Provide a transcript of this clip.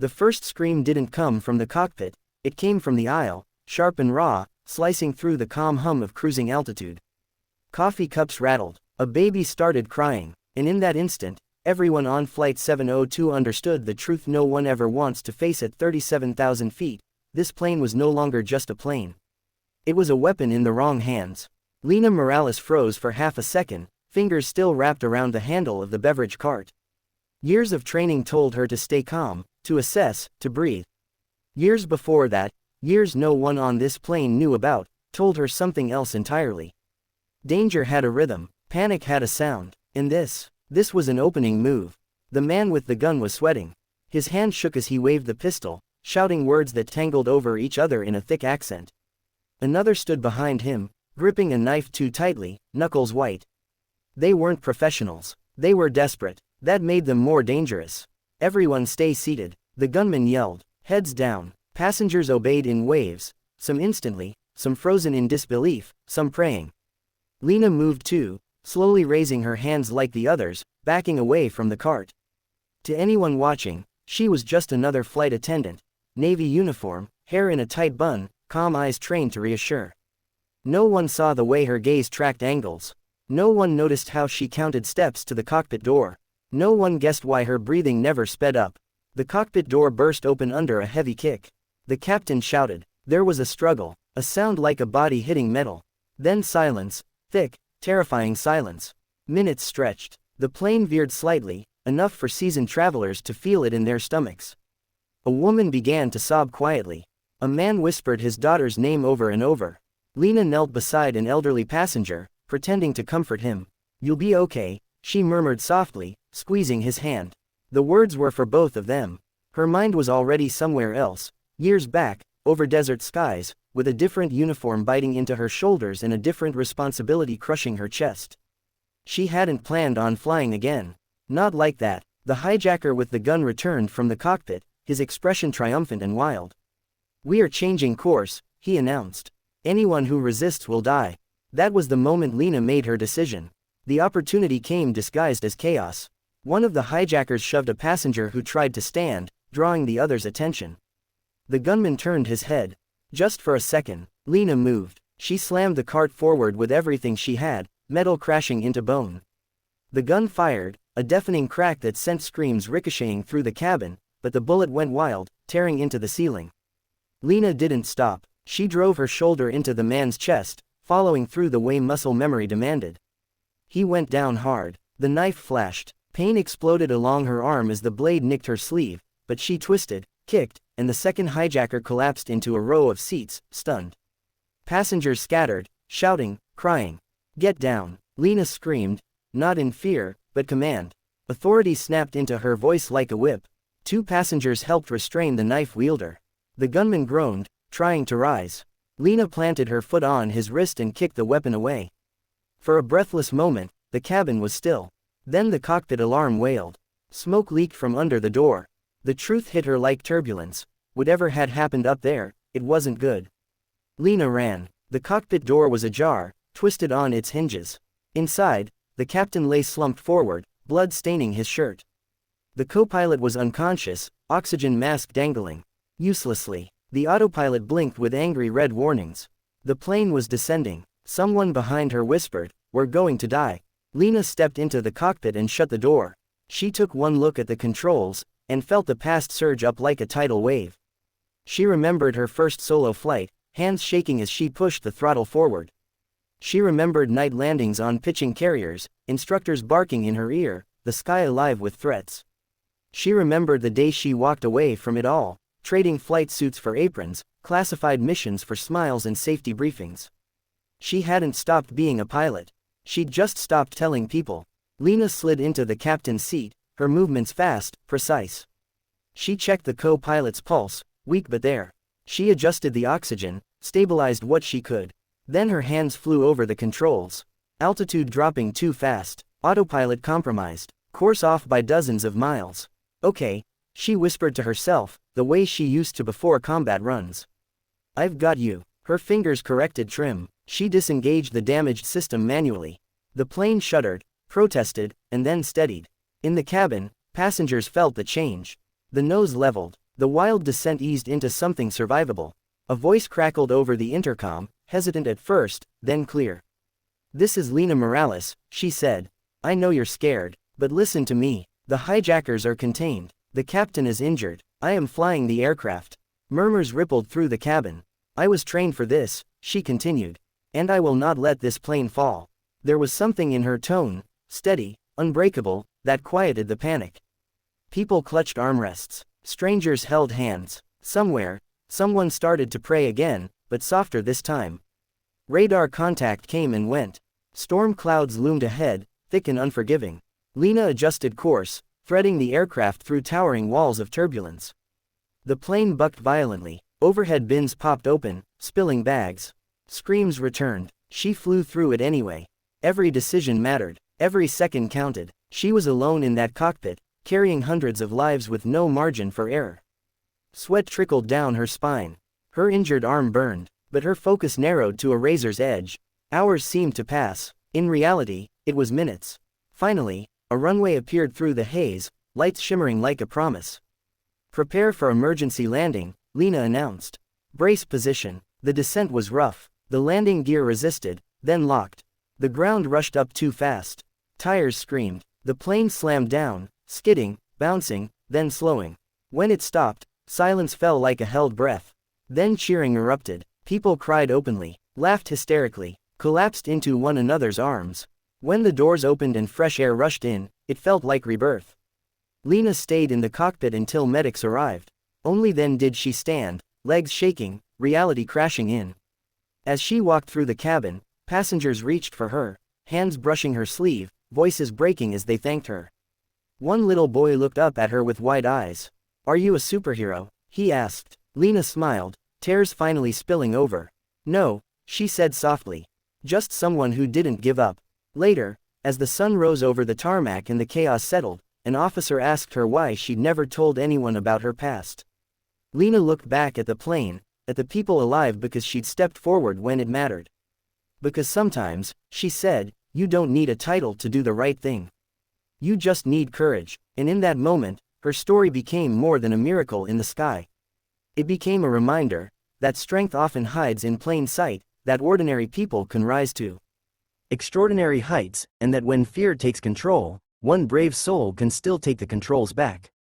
The first scream didn't come from the cockpit, it came from the aisle, sharp and raw, slicing through the calm hum of cruising altitude. Coffee cups rattled, a baby started crying, and in that instant, everyone on Flight 702 understood the truth no one ever wants to face at 37,000 feet. This plane was no longer just a plane. It was a weapon in the wrong hands. Lena Morales froze for half a second, fingers still wrapped around the handle of the beverage cart. Years of training told her to stay calm, to assess, to breathe. Years before that, years no one on this plane knew about, told her something else entirely. Danger had a rhythm, panic had a sound, and this was an opening move. The man with the gun was sweating. His hand shook as he waved the pistol, shouting words that tangled over each other in a thick accent. Another stood behind him, gripping a knife too tightly, knuckles white. They weren't professionals. They were desperate. That made them more dangerous. Everyone stay seated, the gunman yelled, heads down. Passengers obeyed in waves, some instantly, some frozen in disbelief, some praying. Lena moved too, slowly raising her hands like the others, backing away from the cart. To anyone watching, she was just another flight attendant, navy uniform, hair in a tight bun, calm eyes trained to reassure. No one saw the way her gaze tracked angles. No one noticed how she counted steps to the cockpit door. No one guessed why her breathing never sped up. The cockpit door burst open under a heavy kick. The captain shouted. There was a struggle, a sound like a body hitting metal. Then silence, thick, terrifying silence. Minutes stretched. The plane veered slightly, enough for seasoned travelers to feel it in their stomachs. A woman began to sob quietly. A man whispered his daughter's name over and over. Lena knelt beside an elderly passenger, pretending to comfort him. You'll be okay, she murmured softly, squeezing his hand. The words were for both of them. Her mind was already somewhere else, years back, over desert skies, with a different uniform biting into her shoulders and a different responsibility crushing her chest. She hadn't planned on flying again. Not like that. The hijacker with the gun returned from the cockpit, his expression triumphant and wild. We are changing course, he announced. Anyone who resists will die. That was the moment Lena made her decision. The opportunity came disguised as chaos. One of the hijackers shoved a passenger who tried to stand, drawing the other's attention. The gunman turned his head. Just for a second, Lena moved. She slammed the cart forward with everything she had, metal crashing into bone. The gun fired, a deafening crack that sent screams ricocheting through the cabin, but the bullet went wild, tearing into the ceiling. Lena didn't stop. She drove her shoulder into the man's chest, following through the way muscle memory demanded. He went down hard. The knife flashed. Pain exploded along her arm as the blade nicked her sleeve, but she twisted, kicked, and the second hijacker collapsed into a row of seats, stunned. Passengers scattered, shouting, crying. Get down, Lena screamed, not in fear, but command. Authority snapped into her voice like a whip. Two passengers helped restrain the knife wielder. The gunman groaned, trying to rise. Lena planted her foot on his wrist and kicked the weapon away. For a breathless moment, the cabin was still. Then the cockpit alarm wailed. Smoke leaked from under the door. The truth hit her like turbulence. Whatever had happened up there, it wasn't good. Lena ran. The cockpit door was ajar, twisted on its hinges. Inside, the captain lay slumped forward, blood staining his shirt. The co-pilot was unconscious, oxygen mask dangling. Uselessly, the autopilot blinked with angry red warnings. The plane was descending. Someone behind her whispered, "We're going to die." Lena stepped into the cockpit and shut the door. She took one look at the controls, and felt the past surge up like a tidal wave. She remembered her first solo flight, hands shaking as she pushed the throttle forward. She remembered night landings on pitching carriers, instructors barking in her ear, the sky alive with threats. She remembered the day she walked away from it all, trading flight suits for aprons, classified missions for smiles and safety briefings. She hadn't stopped being a pilot. She'd just stopped telling people. Lena slid into the captain's seat, her movements fast, precise. She checked the co-pilot's pulse, weak but there. She adjusted the oxygen, stabilized what she could. Then her hands flew over the controls. Altitude dropping too fast. Autopilot compromised. Course off by dozens of miles. Okay, she whispered to herself, the way she used to before combat runs. I've got you. Her fingers corrected trim. She disengaged the damaged system manually. The plane shuddered, protested, and then steadied. In the cabin, passengers felt the change. The nose leveled. The wild descent eased into something survivable. A voice crackled over the intercom, hesitant at first, then clear. "This is Lena Morales," she said. "I know you're scared, but listen to me. The hijackers are contained. The captain is injured. I am flying the aircraft." Murmurs rippled through the cabin. "I was trained for this," she continued. "And I will not let this plane fall." There was something in her tone, steady, unbreakable, that quieted the panic. People clutched armrests. Strangers held hands. Somewhere, someone started to pray again, but softer this time. Radar contact came and went. Storm clouds loomed ahead, thick and unforgiving. Lena adjusted course, threading the aircraft through towering walls of turbulence. The plane bucked violently. Overhead bins popped open, spilling bags. Screams returned. She flew through it anyway. Every decision mattered. Every second counted. She was alone in that cockpit, carrying hundreds of lives with no margin for error. Sweat trickled down her spine. Her injured arm burned, but her focus narrowed to a razor's edge. Hours seemed to pass. In reality, it was minutes. Finally, a runway appeared through the haze, lights shimmering like a promise. "Prepare for emergency landing," Lena announced. "Brace position." The descent was rough. The landing gear resisted, then locked. The ground rushed up too fast. Tires screamed. The plane slammed down, skidding, bouncing, then slowing. When it stopped, silence fell like a held breath. Then cheering erupted. People cried openly, laughed hysterically, collapsed into one another's arms. When the doors opened and fresh air rushed in, it felt like rebirth. Lena stayed in the cockpit until medics arrived. Only then did she stand, legs shaking, reality crashing in. As she walked through the cabin, passengers reached for her, hands brushing her sleeve, voices breaking as they thanked her. One little boy looked up at her with wide eyes. "Are you a superhero?" he asked. Lena smiled, tears finally spilling over. "No," she said softly. "Just someone who didn't give up." Later, as the sun rose over the tarmac and the chaos settled, an officer asked her why she'd never told anyone about her past. Lena looked back at the plane, at the people alive, because she'd stepped forward when it mattered. "Because sometimes," she said, "you don't need a title to do the right thing. You just need courage." And in that moment, her story became more than a miracle in the sky. It became a reminder that strength often hides in plain sight, that ordinary people can rise to extraordinary heights, and that when fear takes control, one brave soul can still take the controls back.